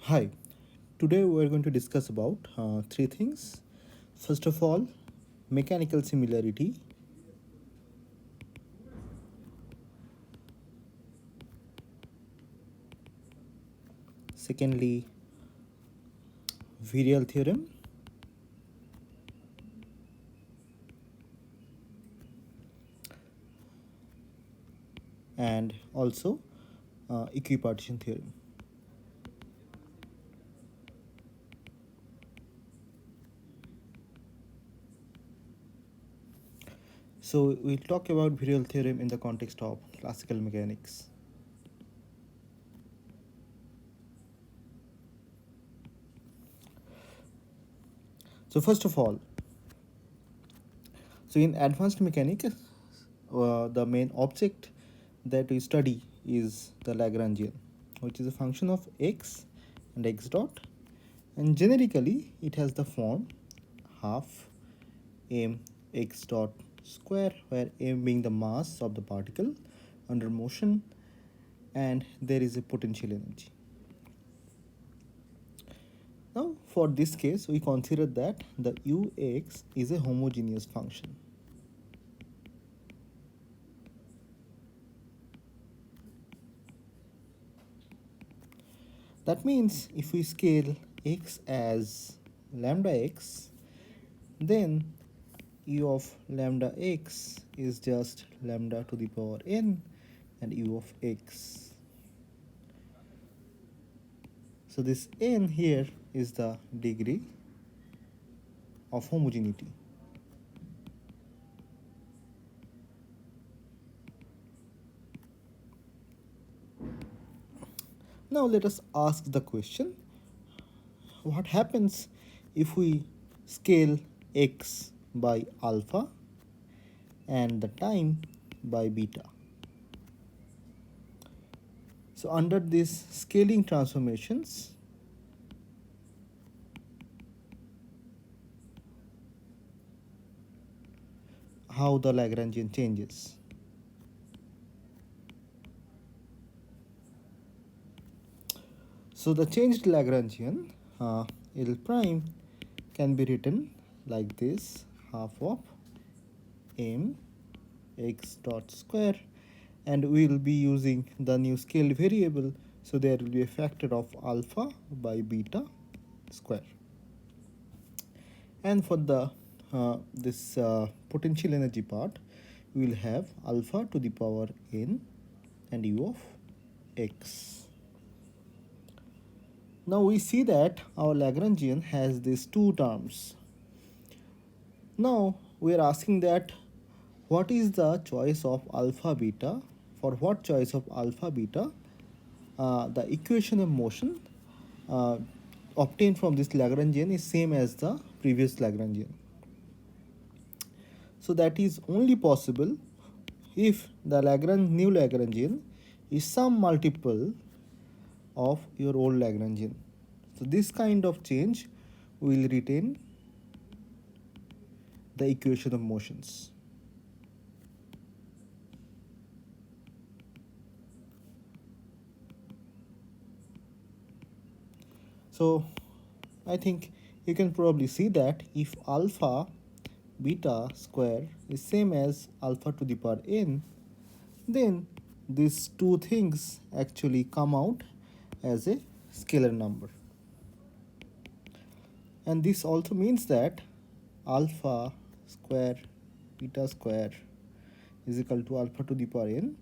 Hi, today we are going to discuss about three things. First of all, mechanical similarity. Secondly, Virial theorem. And also equipartition theorem. So we'll talk about Virial theorem in the context of classical mechanics. So first of all, so in advanced mechanics, the main object that we study is the Lagrangian, which is a function of x and x dot, and generically it has the form half m x dot square, where m being the mass of the particle under motion and there is a potential energy. Now for this case we consider that the ux is a homogeneous function. That means if we scale x as lambda x, then u of lambda x is just lambda to the power n and u of x. So this n here is the degree of homogeneity. Now let us ask the question, what happens if we scale x by alpha and the time by beta? So under these scaling transformations, how the Lagrangian changes? So the changed Lagrangian L prime can be written like this: half of m x dot square, and we will be using the new scale variable, so there will be a factor of alpha by beta square. And for the this potential energy part, we will have alpha to the power n and u of x. Now we see that our Lagrangian has these two terms. Now we are asking that what is the choice of alpha beta? For what choice of alpha beta? The equation of motion uh, obtained from this Lagrangian is same as the previous Lagrangian. So that is only possible if the new Lagrangian is some multiple of your old Lagrangian. So this kind of change will retain the equation of motions. So I think you can probably see that if alpha beta square is same as alpha to the power n, then these two things actually come out as a scalar number. And this also means that alpha square beta square is equal to alpha to the power n,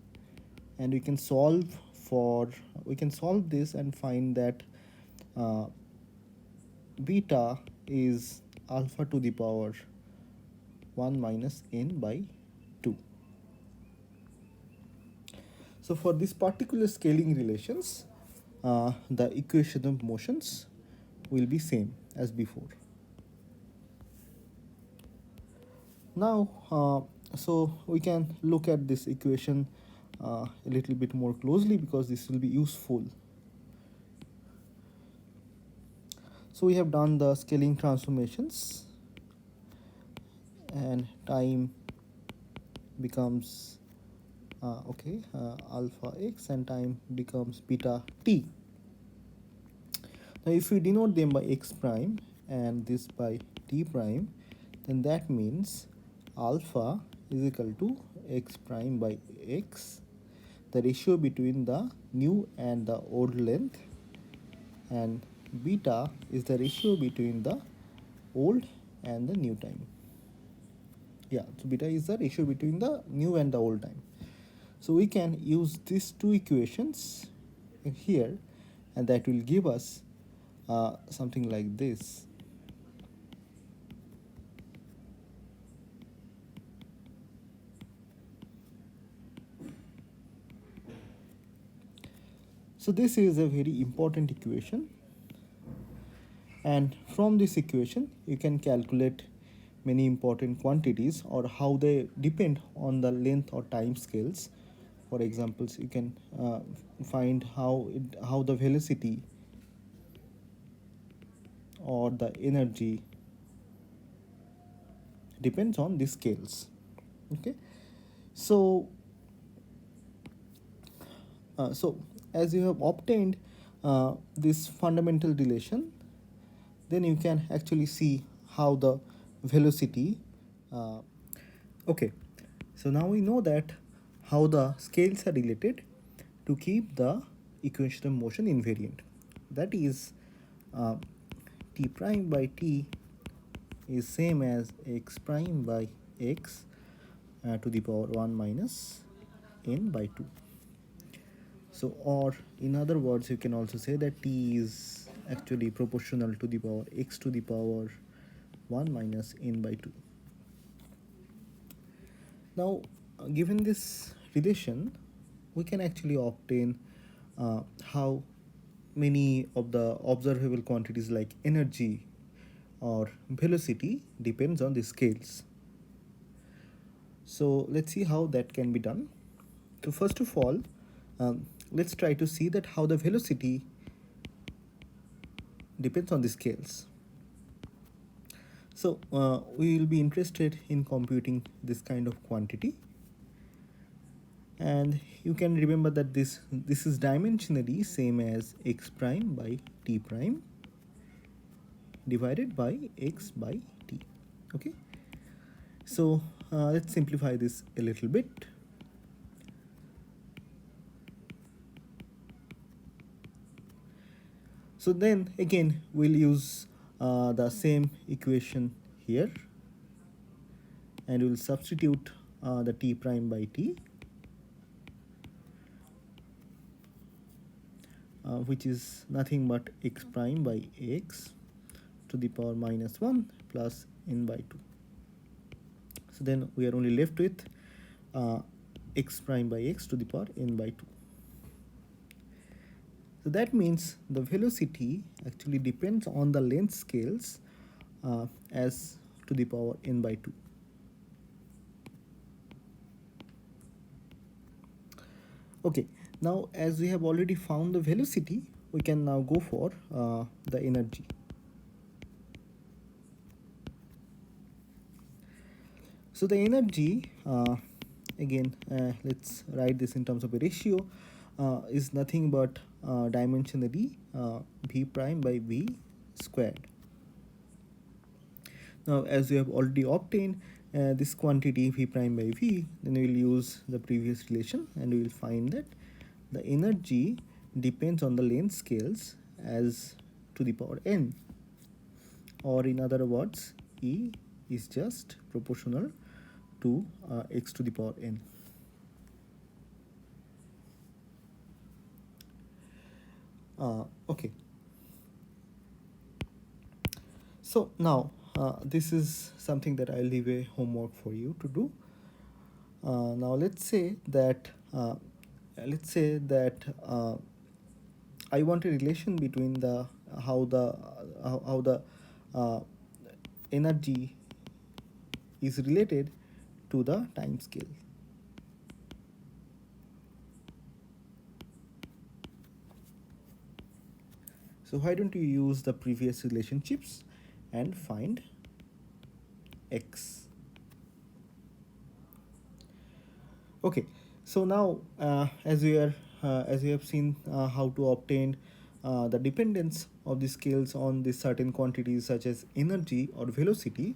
and we can solve this and find that uh, beta is alpha to the power 1 minus n by 2. So for this particular scaling relations, the equation of motions will be same as before. Now so we can look at this equation a little bit more closely, because this will be useful. So we have done the scaling transformations, and time becomes alpha x, and time becomes beta t. Now if we denote them by x prime and this by t prime, then that means alpha is equal to x prime by x, the ratio between the new and the old length, and beta is the ratio between the old and the new time. Yeah, so beta is the ratio between the new and the old time. So we can use these two equations here, and that will give us something like this. So this is a very important equation, and from this equation you can calculate many important quantities or how they depend on the length or time scales. For examples, you can find how the velocity or the energy depends on these scales. Okay, so so as you have obtained this fundamental relation, then you can actually see how the velocity uh, okay, so now we know that how the scales are related to keep the equation of motion invariant. That is, uh, t prime by t is same as x prime by x to the power 1 minus n by 2. So, or in other words, you can also say that t is actually proportional to the power x to the power 1 minus n by 2. Now, given this relation, we can actually obtain how many of the observable quantities like energy or velocity depends on the scales. So let's see how that can be done. So first of all, let's try to see that how the velocity depends on the scales. So we will be interested in computing this kind of quantity, and you can remember that this is dimensionally same as x prime by t prime divided by x by t. Okay, so let's simplify this a little bit. So then again we'll use the same equation here, and we'll substitute the t prime by t, which is nothing but x prime by x to the power minus 1 plus n by 2. So then we are only left with uh, x prime by x to the power n by 2. So that means the velocity actually depends on the length scales as to the power n by 2. Okay, now as we have already found the velocity, we can now go for the energy. So the energy, again, let's write this in terms of a ratio, is nothing but dimensionally v prime by v squared. Now, as we have already obtained this quantity v prime by v, then we will use the previous relation and we will find that the energy depends on the length scales as to the power n, or in other words, E is just proportional to x to the power n. Okay. So now this is something that I'll leave a homework for you to do. Now let's say that I want a relation between the how the uh, energy is related to the time scale. So why don't you use the previous relationships and find x? Okay, so now as we have seen how to obtain the dependence of the scales on the certain quantities such as energy or velocity.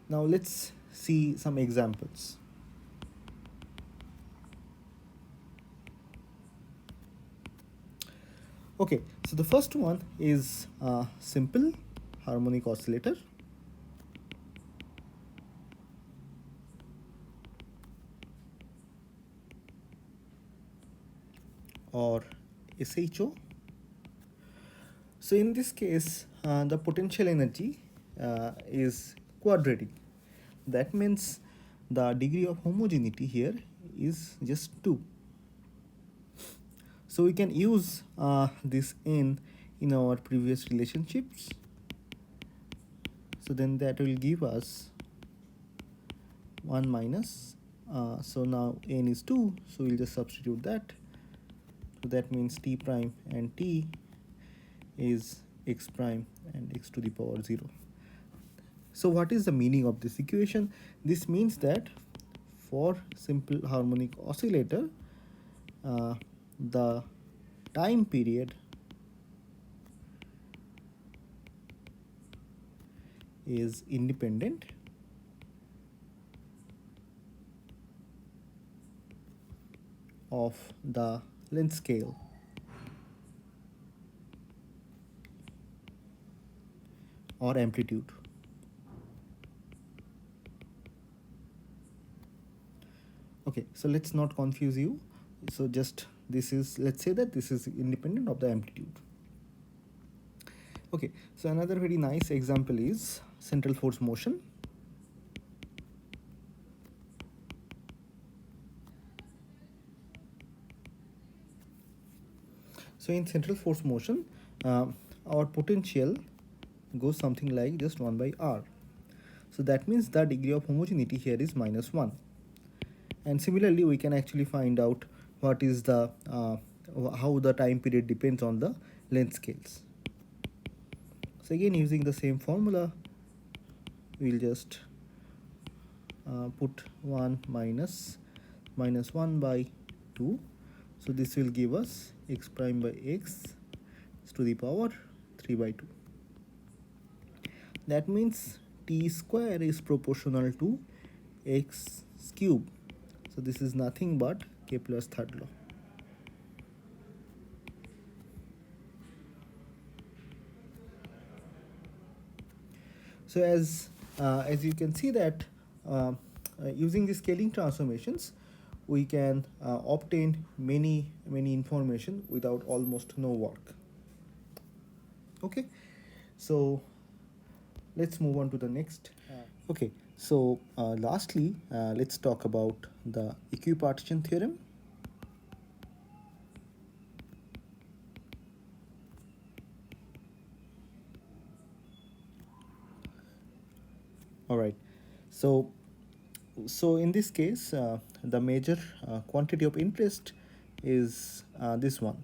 Now let's see some examples. Okay, so the first one is a simple harmonic oscillator, or SHO. So in this case, the potential energy is quadratic. That means the degree of homogeneity here is just 2. So we can use this in our previous relationships. So then that will give us 1 minus. So now n is 2, so we'll just substitute that. So that means t prime and t is x prime and x to the power 0. So what is the meaning of this equation? This means that for simple harmonic oscillator, the time period is independent of the length scale or amplitude. Okay, so let's not confuse you. So just this is, let's say that this is independent of the amplitude. Okay, so another very nice example is central force motion. So in central force motion, our potential goes something like just 1 by r. So that means the degree of homogeneity here is -1. And similarly, we can actually find out what is the how the time period depends on the length scales. So again, using the same formula, we'll just put 1 minus 1 by 2. So this will give us x prime by x to the power 3 by 2. That means t square is proportional to x cube. So this is nothing but Kepler's third law. So as you can see that using the scaling transformations, we can obtain many information without almost no work. Okay, so let's move on to the next. Okay, so lastly, let's talk about the equipartition theorem. All right, so in this case, the major quantity of interest is this one,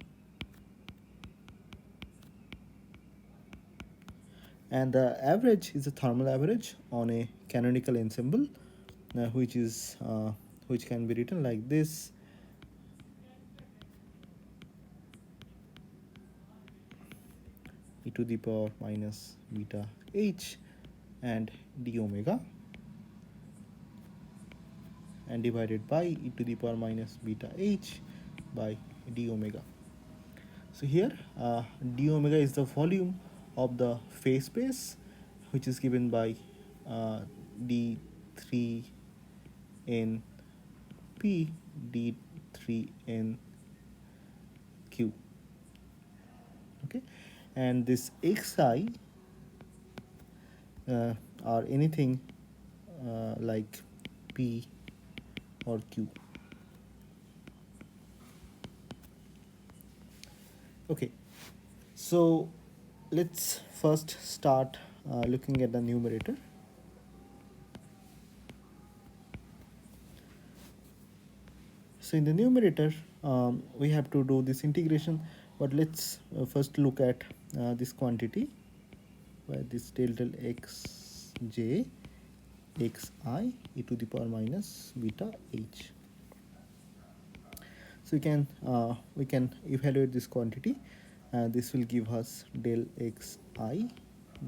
and the average is a thermal average on a canonical ensemble, which can be written like this: e to the power minus beta h and d omega, and divided by e to the power minus beta h by d omega. So here d omega is the volume of the phase space, which is given by d3n p d3n q. Okay, and this xi are anything like p or q. Okay, so let's first start looking at the numerator. So in the numerator, we have to do this integration, but let's first look at this quantity, where this del x j xi e to the power minus beta h. So we can evaluate this quantity. This will give us del xi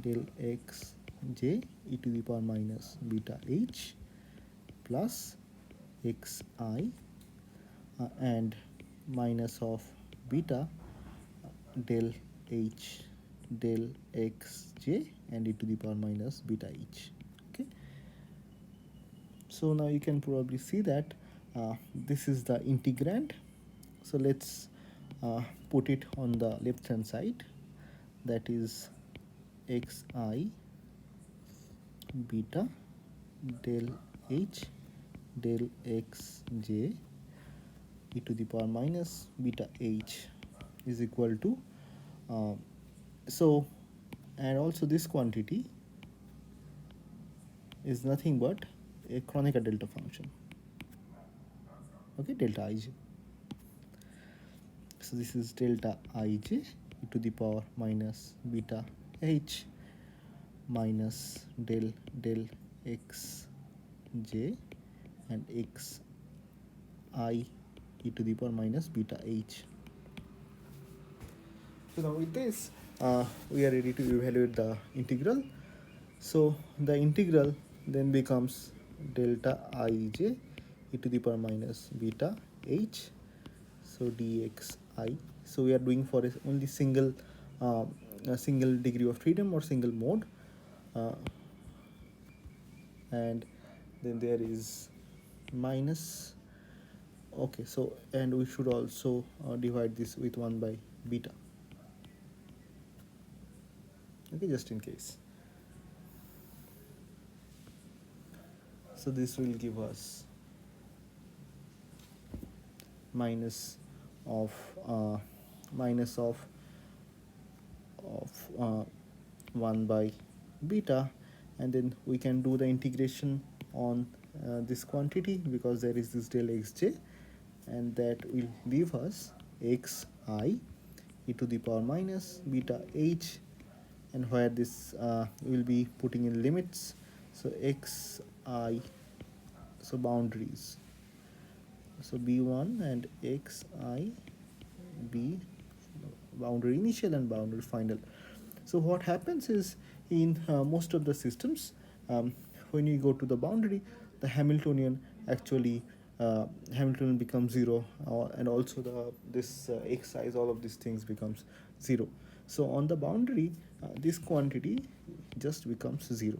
del xj e to the power minus beta h plus xi and minus of beta del h del xj and e to the power minus beta h. Okay, so now you can probably see that this is the integrand. So let's put it on the left hand side, that is xi beta del h del xj e to the power minus beta h is equal to so, and also this quantity is nothing but a Kronecker delta function. Okay, delta ij. So this is delta ij e to the power minus beta h minus del x j and x I e to the power minus beta h. So now with this, we are ready to evaluate the integral. So the integral then becomes delta ij e to the power minus beta h. So dxi. So we are doing for only a single degree of freedom or single mode, and then there is minus. Okay, so and we should also divide this with 1 by beta. Okay, just in case. So this will give us minus of minus of 1 by beta, and then we can do the integration on this quantity because there is this del xj, and that will leave us xi e to the power minus beta h, and where this will be putting in limits. So xi, so boundaries, so b1 and xi, b boundary initial and boundary final. So what happens is in most of the systems, when you go to the boundary, the Hamiltonian actually Hamiltonian becomes 0, and also the this x size, all of these things becomes 0. So on the boundary, this quantity just becomes 0.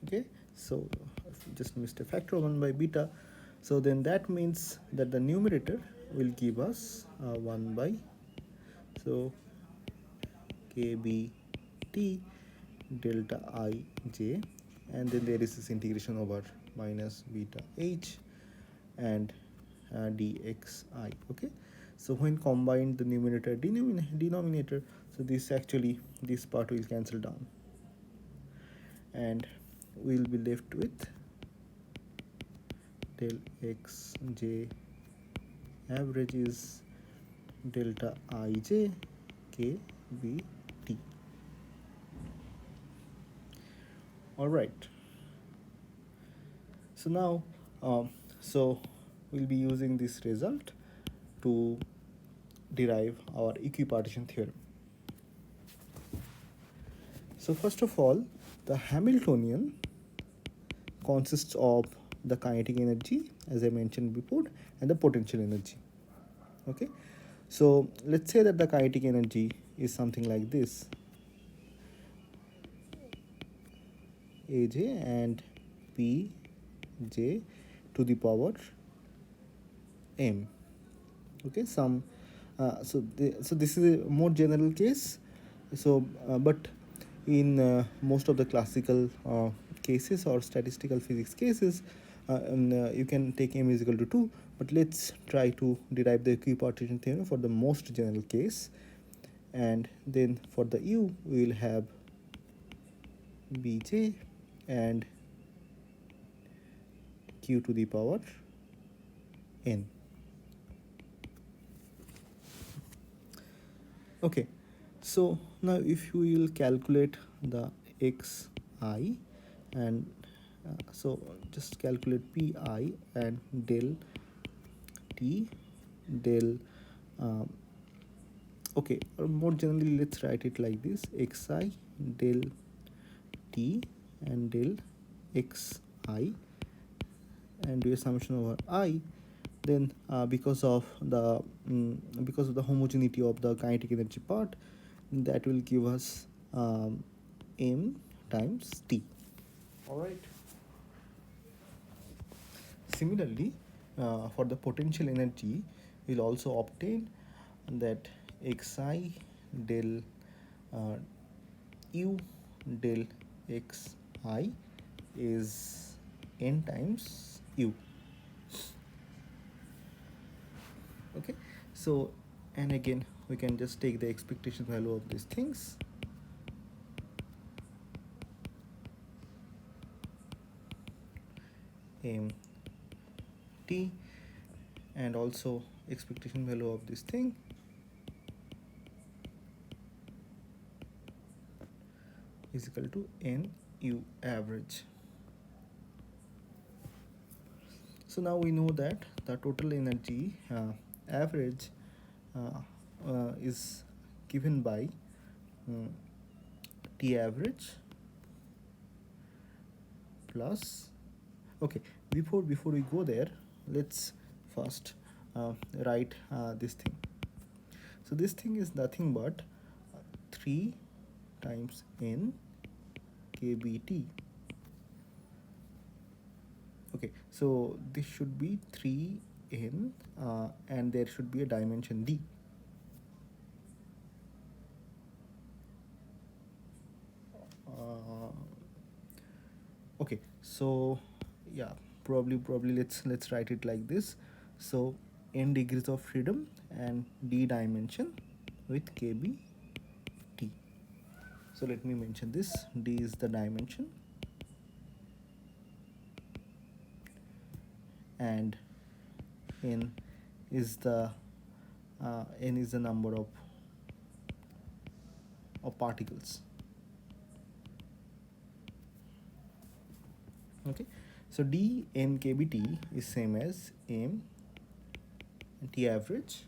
Okay, so just missed a factor 1 by beta. So then that means that the numerator will give us 1 by, so kbt delta ij, and then there is this integration over minus beta h and dxi. Okay, so when combined the numerator denominator, so this actually, this part will cancel down, and we'll be left with del xj average is delta ij kbt. All right, so now so we'll be using this result to derive our equipartition theorem. So first of all, the Hamiltonian consists of the kinetic energy, as I mentioned before, and the potential energy. Okay, so let's say that the kinetic energy is something like this, aj and pj to the power m. Okay, some so this is a more general case. So but in most of the classical cases or statistical physics cases, you can take m is equal to 2, but let's try to derive the equipartition theorem for the most general case, and then for the u we will have bj and q to the power n. Okay, so now if we will calculate the xi, and so just calculate pi and del t del um, okay, or more generally, let's write it like this: xi del t and del xi, and do a summation over I. Then because of the homogeneity of the kinetic energy part, that will give us m times t. All right. Similarly, for the potential energy, we'll also obtain that xi del uh, u del xi is n times u. Okay, so, and again we can just take the expectation value of these things. M t, and also expectation value of this thing is equal to n u average. So now we know that the total energy average is given by um, T average plus, okay, before we go there, let's first write this thing. So this thing is nothing but 3 times n kbt. Okay, so this should be 3n and there should be a dimension d. Okay, so yeah, probably let's write it like this. So n degrees of freedom and d dimension with kb t. So let me mention this: d is the dimension and n is the number of particles. Okay, so d n kbt is same as m t average.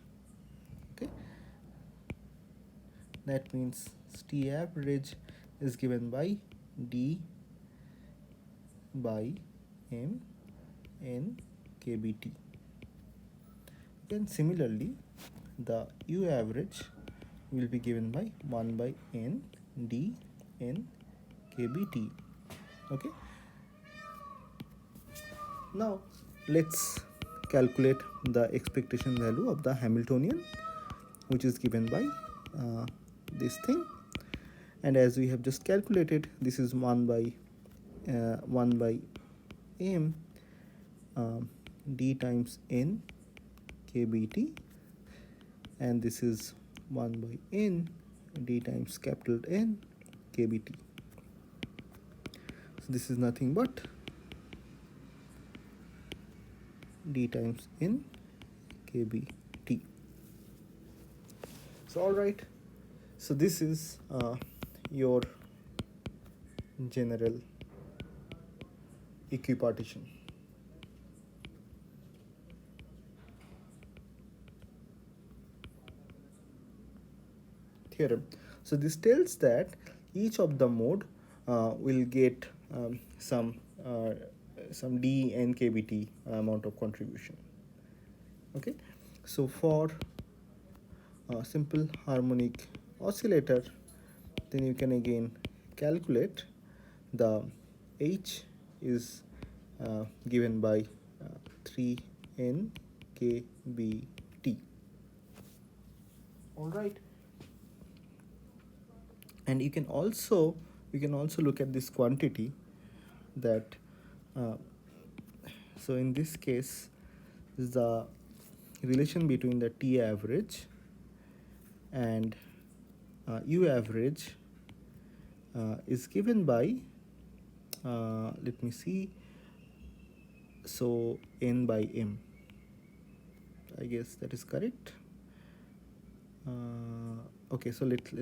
Okay, that means T average is given by d by m n kbt. And similarly, the u average will be given by 1 by n d n kbt. Okay, now let's calculate the expectation value of the Hamiltonian, which is given by this thing. And as we have just calculated, this is 1 by m d times n kbt, and this is 1 by n d times capital N kbt. So this is nothing but d times n kbt. So all right, so this is your general equipartition theorem. So this tells that each of the mode will get some d n kbt amount of contribution. Okay, so for a simple harmonic oscillator, then you can again calculate the h is given by 3n kbt. All right, and you can also look at this quantity that so in this case the relation between the T average and U average is given by let me see, so n by m, I guess that is correct. Okay, so let's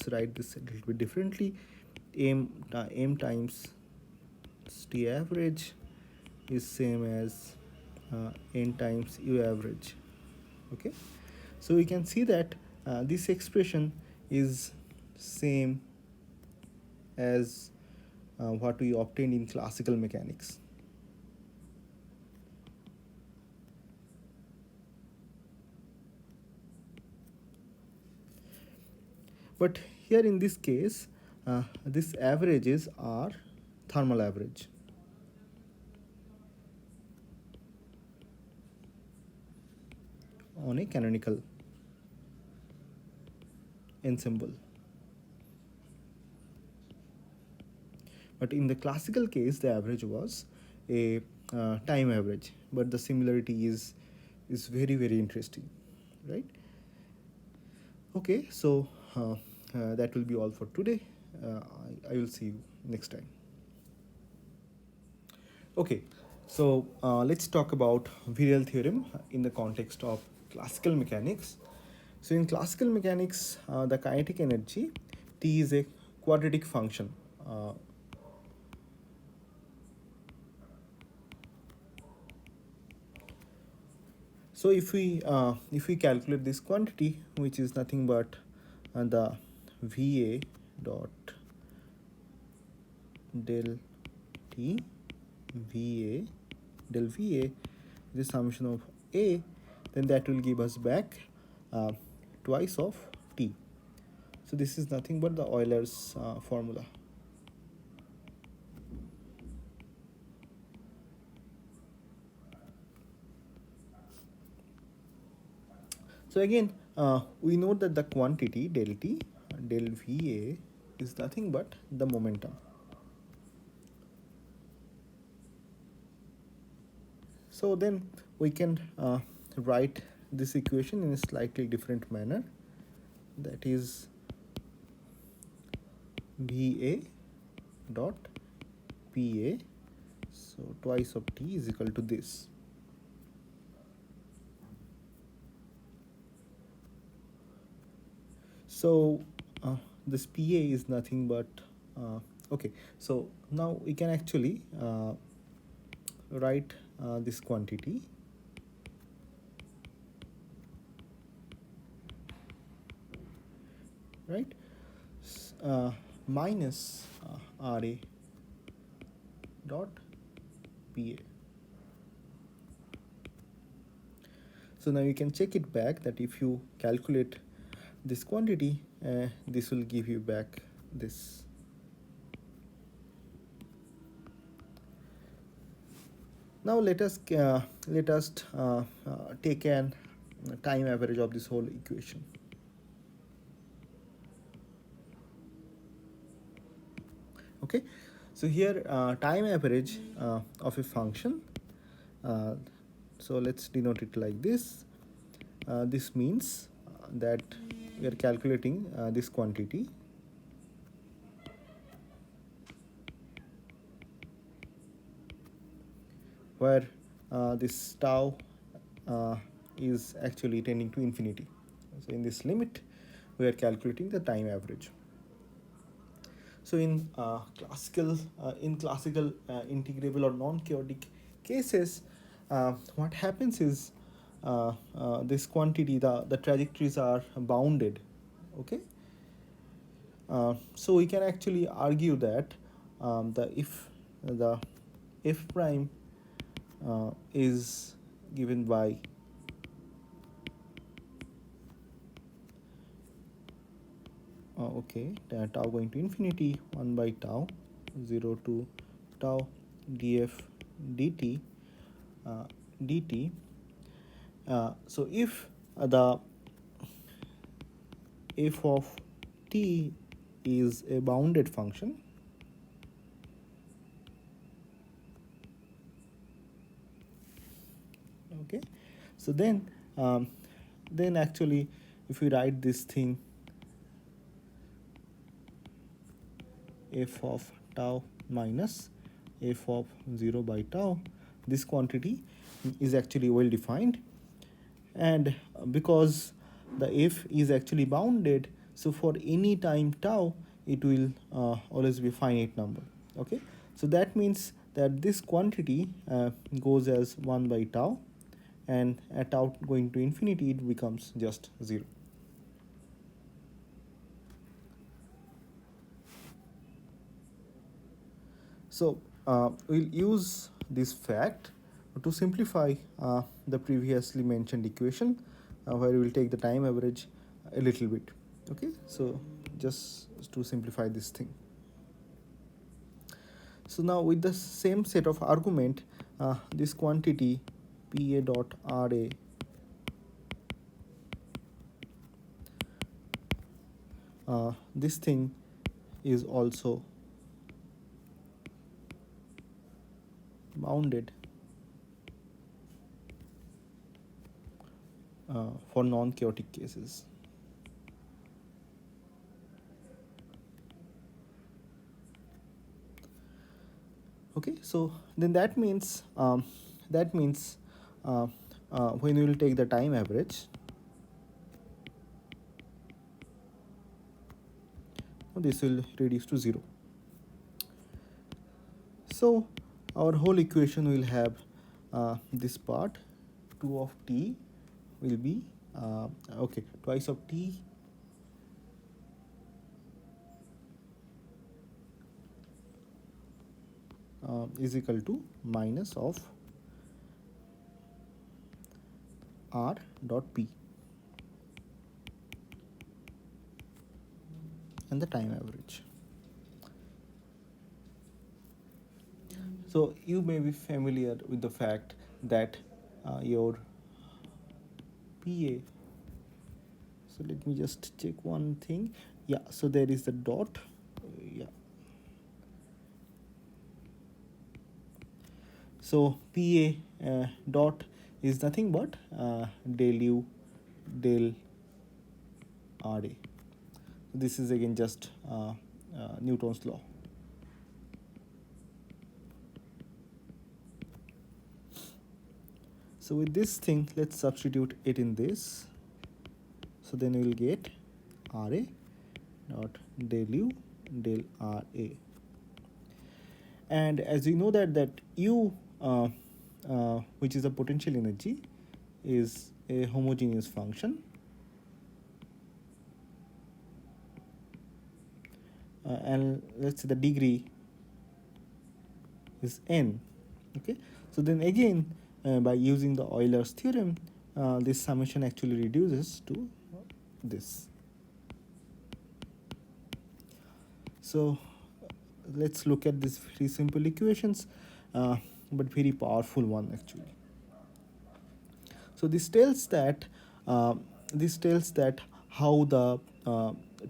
write this a little bit differently. M times T average is same as n times U average. Okay, so we can see that this expression is same as what we obtained in classical mechanics. But here in this case, these averages are thermal average. On a canonical ensemble. But in the classical case, the average was a time average. But the similarity is very, very interesting, right? Okay, so that will be all for today. I will see you next time. Okay, so let's talk about Virial theorem in the context of classical mechanics. So in classical mechanics, the kinetic energy T is a quadratic function. So if we calculate this quantity, which is nothing but the VA dot del T VA del VA, the summation of A, then that will give us back uh, twice of T. So this is nothing but the Euler's formula. So again, we know that the quantity del T del VA is nothing but the momentum. So then we can write this equation in a slightly different manner. That is VA dot PA. So twice of T is equal to this. So this PA is nothing but okay. So now we can actually write this quantity right minus RA dot PA. So now you can check it back that if you calculate this quantity, this will give you back this. Now let us take an time average of this whole equation. Okay, so here time average of a function. So let's denote it like this. This means that we are calculating this quantity where this tau is actually tending to infinity. So in this limit, we are calculating the time average. So in classical integrable or non-chaotic cases, what happens is this quantity, the trajectories are bounded. Okay. So we can actually argue that the f prime is given by okay, tau going to infinity 1 by tau 0 to tau df dt dt. So if the f of t is a bounded function, okay, so then actually if we write this thing f of tau minus f of 0 by tau, this quantity is actually well defined, and because the f is actually bounded, so for any time tau it will always be a finite number. Okay, so that means that this quantity goes as 1 by tau, and at out going to infinity it becomes just 0. So we'll use this fact to simplify the previously mentioned equation, where we will take the time average a little bit. Okay, so just to simplify this thing. So now with the same set of argument, this quantity PA dot RA this thing is also bounded for non-chaotic cases. Okay, so then that means uh, when we will take the time average, this will reduce to 0. So our whole equation will have this part 2 of t will be okay, twice of t is equal to minus of r dot p and the time average. So you may be familiar with the fact that your PA, so let me just check one thing. Yeah, so there is the dot. Yeah. So PA dot is nothing but del U del RA. This is again just Newton's law. So with this thing, let's substitute it in this. So then we will get RA dot del U del RA. And as we know that U, which is the potential energy, is a homogeneous function. And let's say the degree is n. Okay, so then again by using the Euler's theorem, this summation actually reduces to this. So let's look at these very simple equations, but very powerful one actually. So this tells that how the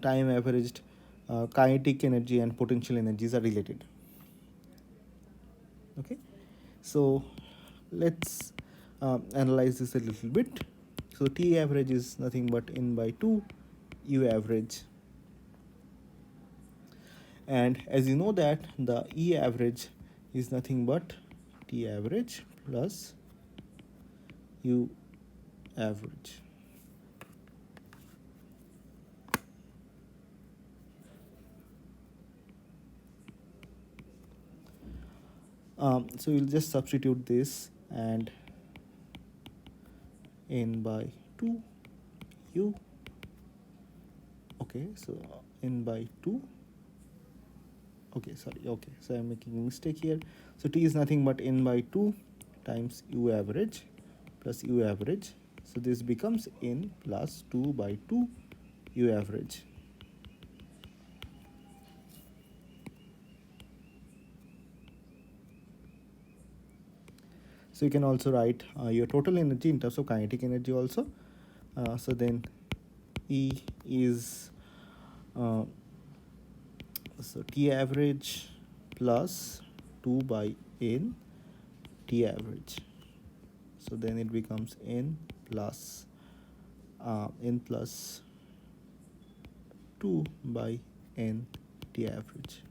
time averaged kinetic energy and potential energies are related. Okay, so let's analyze this a little bit. So T average is nothing but n by 2 U average, and as you know that the E average is nothing but T average plus U average. So we'll just substitute this, and n by 2 U. Okay, so n by 2. Okay, sorry. Okay, so I'm making a mistake here. So T is nothing but n by 2 times U average plus U average. So this becomes n plus 2 by 2 U average. So you can also write your total energy in terms of kinetic energy also. So then E is so T average plus 2 by n T average. So then it becomes n plus 2 by n T average.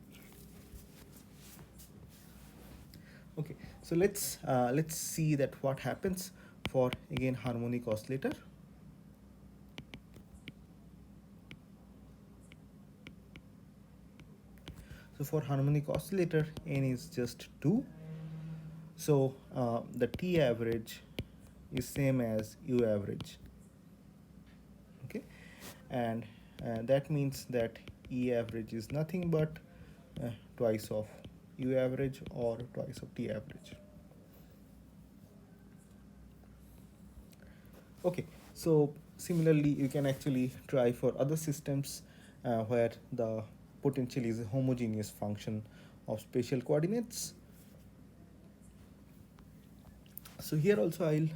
Okay, so let's see that what happens for again harmonic oscillator. So for harmonic oscillator, n is just 2. So the T average is same as U average. Okay, and that means that E average is nothing but twice of U average or twice of T average. Okay, so similarly, you can actually try for other systems where the potential is a homogeneous function of spatial coordinates. So here also I'll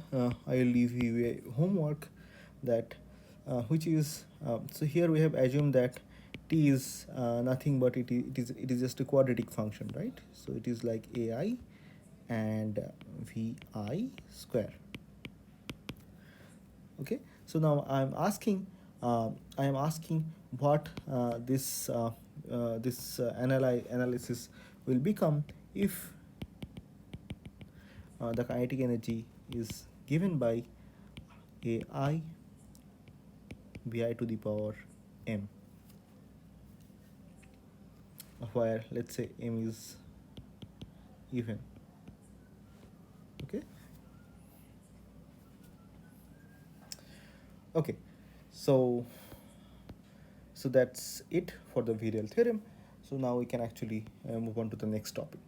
leave you a homework that which is so here we have assumed that t is nothing but it is just a quadratic function, right? So it is like ai and vi square. Okay, so now I am asking what this analysis will become if the kinetic energy is given by ai vi to the power m, where let's say m is even. Okay, okay, so so that's it for the virial theorem. So now we can actually move on to the next topic.